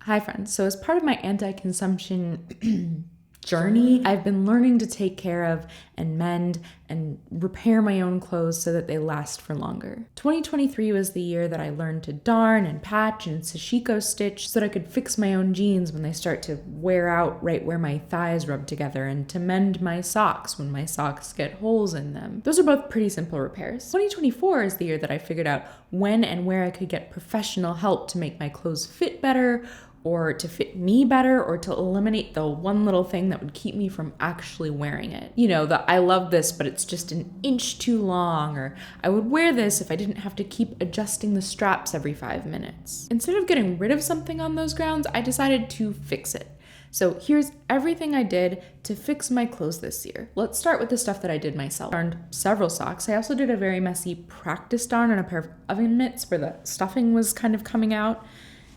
Hi friends, so as part of my anti-consumption journey, I've been learning to take care of and mend and repair my own clothes so that they last for longer. 2023 was the year that I learned to darn and patch and sashiko stitch so that I could fix my own jeans when they start to wear out right where my thighs rub together, and to mend my socks when my socks get holes in them. Those are both pretty simple repairs. 2024 is the year that I figured out when and where I could get professional help to make my clothes fit better, or to fit me better, or to eliminate the one little thing that would keep me from actually wearing it. You know, the I love this, but it's just an inch too long, or I would wear this if I didn't have to keep adjusting the straps every 5 minutes. Instead of getting rid of something on those grounds, I decided to fix it. So here's everything I did to fix my clothes this year. Let's start with the stuff that I did myself. I darned several socks. I also did a very messy practice darn on a pair of oven mitts where the stuffing was kind of coming out.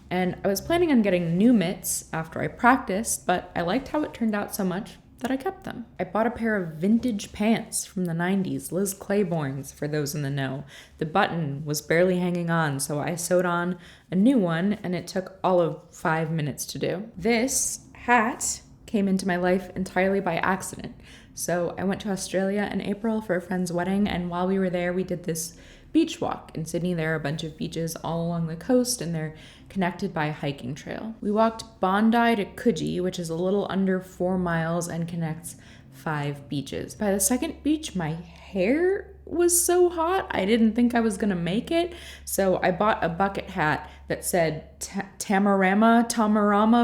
And I was planning on getting new mitts after I practiced, but I liked how it turned out so much that I kept them. I bought a pair of vintage pants from the 90s, Liz Claiborne's for those in the know. The button was barely hanging on, so I sewed on a new one, and it took all of 5 minutes to do. This hat came into my life entirely by accident. So I went to Australia in April for a friend's wedding, and while we were there, we did this beach walk. In Sydney, there are a bunch of beaches all along the coast, and they're connected by a hiking trail. We walked Bondi to Coogee, which is a little under 4 miles and connects 5 beaches. By the second beach, my hair was so hot, I didn't think I was gonna make it, so I bought a bucket hat that said Tamarama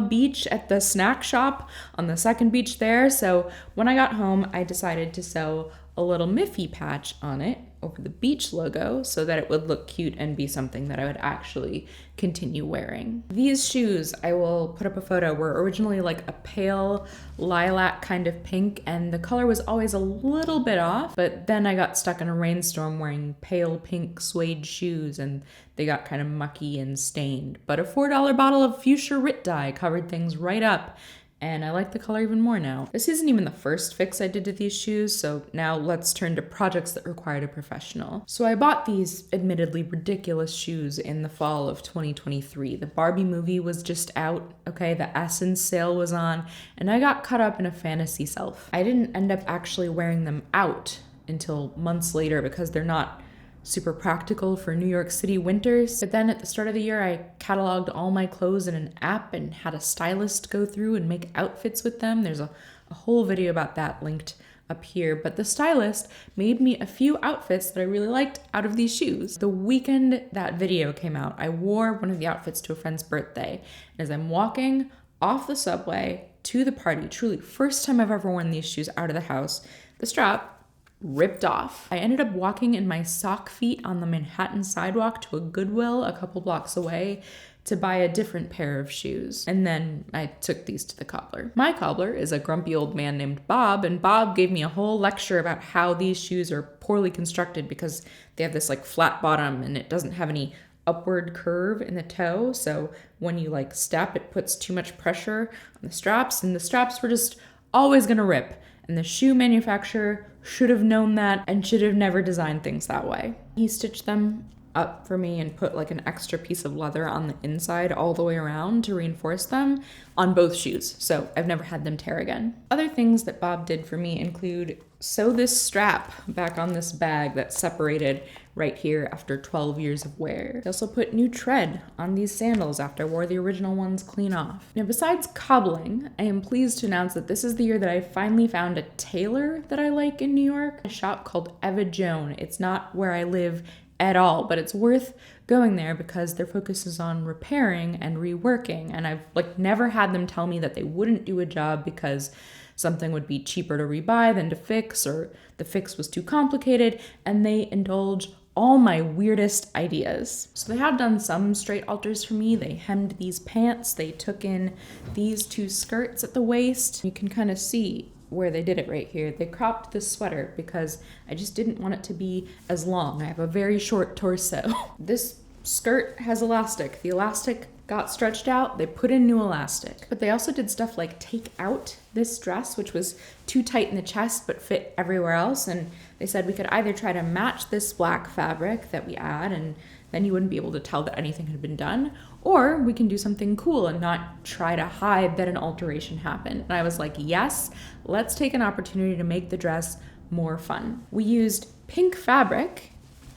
Beach at the snack shop on the second beach there. So when I got home, I decided to sew a little Miffy patch on it over the beach logo so that it would look cute and be something that I would actually continue wearing. These shoes, I will put up a photo, were originally like a pale lilac kind of pink, and the color was always a little bit off, but then I got stuck in a rainstorm wearing pale pink suede shoes and they got kind of mucky and stained. But a $4 bottle of fuchsia Rit dye covered things right up, and I like the color even more now. This isn't even the first fix I did to these shoes, so now let's turn to projects that required a professional. So I bought these admittedly ridiculous shoes in the fall of 2023. The Barbie movie was just out, okay? The Essence sale was on, and I got caught up in a fantasy self. I didn't end up actually wearing them out until months later because they're not super practical for New York City winters. But then at the start of the year, I cataloged all my clothes in an app and had a stylist go through and make outfits with them. There's a whole video about that linked up here. But the stylist made me a few outfits that I really liked out of these shoes. The weekend that video came out, I wore one of the outfits to a friend's birthday. And as I'm walking off the subway to the party, truly first time I've ever worn these shoes out of the house, the strap ripped off. I ended up walking in my sock feet on the Manhattan sidewalk to a Goodwill a couple blocks away to buy a different pair of shoes. And then I took these to the cobbler. My cobbler is a grumpy old man named Bob, and Bob gave me a whole lecture about how these shoes are poorly constructed because they have this like flat bottom and it doesn't have any upward curve in the toe. So when you like step, it puts too much pressure on the straps, and the straps were just always gonna rip. And the shoe manufacturer should have known that and should have never designed things that way. He stitched them up for me and put like an extra piece of leather on the inside all the way around to reinforce them on both shoes. So I've never had them tear again. Other things that Bob did for me include sew this strap back on this bag that separated right here after 12 years of wear. He also put new tread on these sandals after I wore the original ones clean off. Now, besides cobbling, I am pleased to announce that this is the year that I finally found a tailor that I like in New York, a shop called Eva Joan. It's not where I live at all, but it's worth going there because their focus is on repairing and reworking, and I've like never had them tell me that they wouldn't do a job because something would be cheaper to rebuy than to fix, or the fix was too complicated, and they indulge all my weirdest ideas. So they have done some straight alters for me. They hemmed these pants, they took in these 2 skirts at the waist. You can kind of see where they did it right here. They cropped this sweater because I just didn't want it to be as long. I have a very short torso. This skirt has elastic. The elastic got stretched out, they put in new elastic. But they also did stuff like take out this dress, which was too tight in the chest but fit everywhere else, and they said we could either try to match this black fabric that we add, and then you wouldn't be able to tell that anything had been done, Or we can do something cool and not try to hide that an alteration happened. And I was like, yes, let's take an opportunity to make the dress more fun. We used pink fabric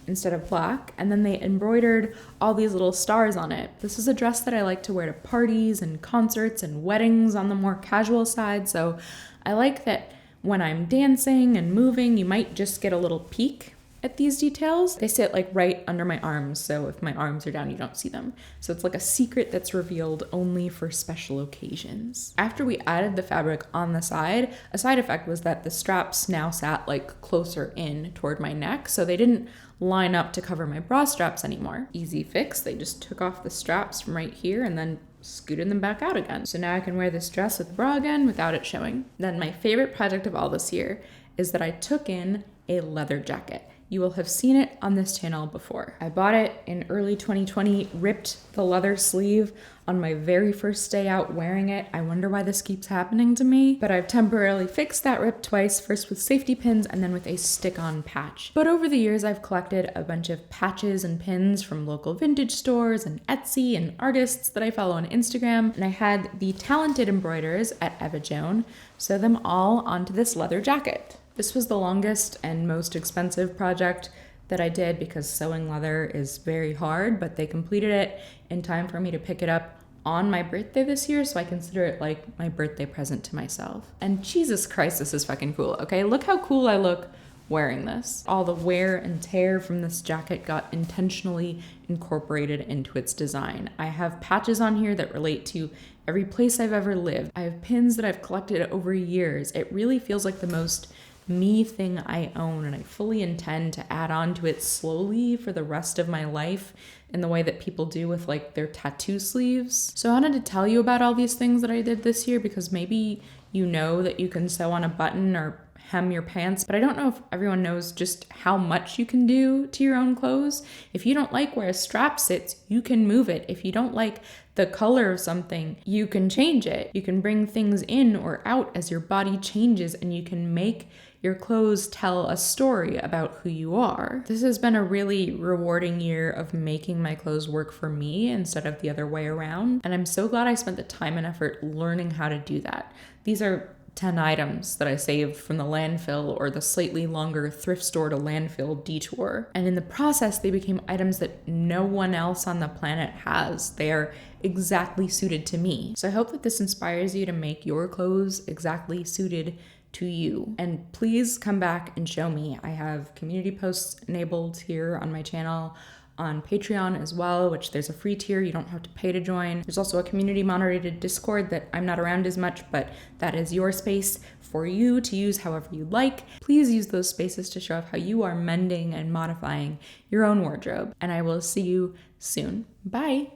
instead of black, and then they embroidered all these little stars on it. This is a dress that I like to wear to parties and concerts and weddings on the more casual side, so I like that when I'm dancing and moving, you might just get a little peek at these details. They sit like right under my arms, so if my arms are down, you don't see them. So it's like a secret that's revealed only for special occasions. After we added the fabric on the side, a side effect was that the straps now sat like closer in toward my neck, so they didn't line up to cover my bra straps anymore. Easy fix, they just took off the straps from right here and then scooted them back out again. So now I can wear this dress with a bra again without it showing. Then my favorite project of all this year is that I took in a leather jacket. You will have seen it on this channel before. I bought it in early 2020, ripped the leather sleeve on my very first day out wearing it. I wonder why this keeps happening to me, but I've temporarily fixed that rip twice, first with safety pins and then with a stick-on patch. But over the years, I've collected a bunch of patches and pins from local vintage stores and Etsy and artists that I follow on Instagram, and I had the talented embroiderers at Eva Joan sew them all onto this leather jacket. This was the longest and most expensive project that I did because sewing leather is very hard, but they completed it in time for me to pick it up on my birthday this year, so I consider it like my birthday present to myself. And Jesus Christ, this is fucking cool, okay? Look how cool I look wearing this. All the wear and tear from this jacket got intentionally incorporated into its design. I have patches on here that relate to every place I've ever lived. I have pins that I've collected over years. It really feels like the most me thing I own, and I fully intend to add on to it slowly for the rest of my life in the way that people do with like their tattoo sleeves. So I wanted to tell you about all these things that I did this year because maybe you know that you can sew on a button or hem your pants, but I don't know if everyone knows just how much you can do to your own clothes. If you don't like where a strap sits, you can move it. If you don't like the color of something, you can change it. You can bring things in or out as your body changes, and you can make your clothes tell a story about who you are. This has been a really rewarding year of making my clothes work for me instead of the other way around, and I'm so glad I spent the time and effort learning how to do that. These are 10 items that I saved from the landfill or the slightly longer thrift store to landfill detour. And in the process, they became items that no one else on the planet has. They are exactly suited to me. So I hope that this inspires you to make your clothes exactly suited to you. And please come back and show me. I have community posts enabled here on my channel, on Patreon as well, which there's a free tier. You don't have to pay to join. There's also a community moderated Discord that I'm not around as much, but that is your space for you to use however you like. Please use those spaces to show off how you are mending and modifying your own wardrobe. And I will see you soon. Bye.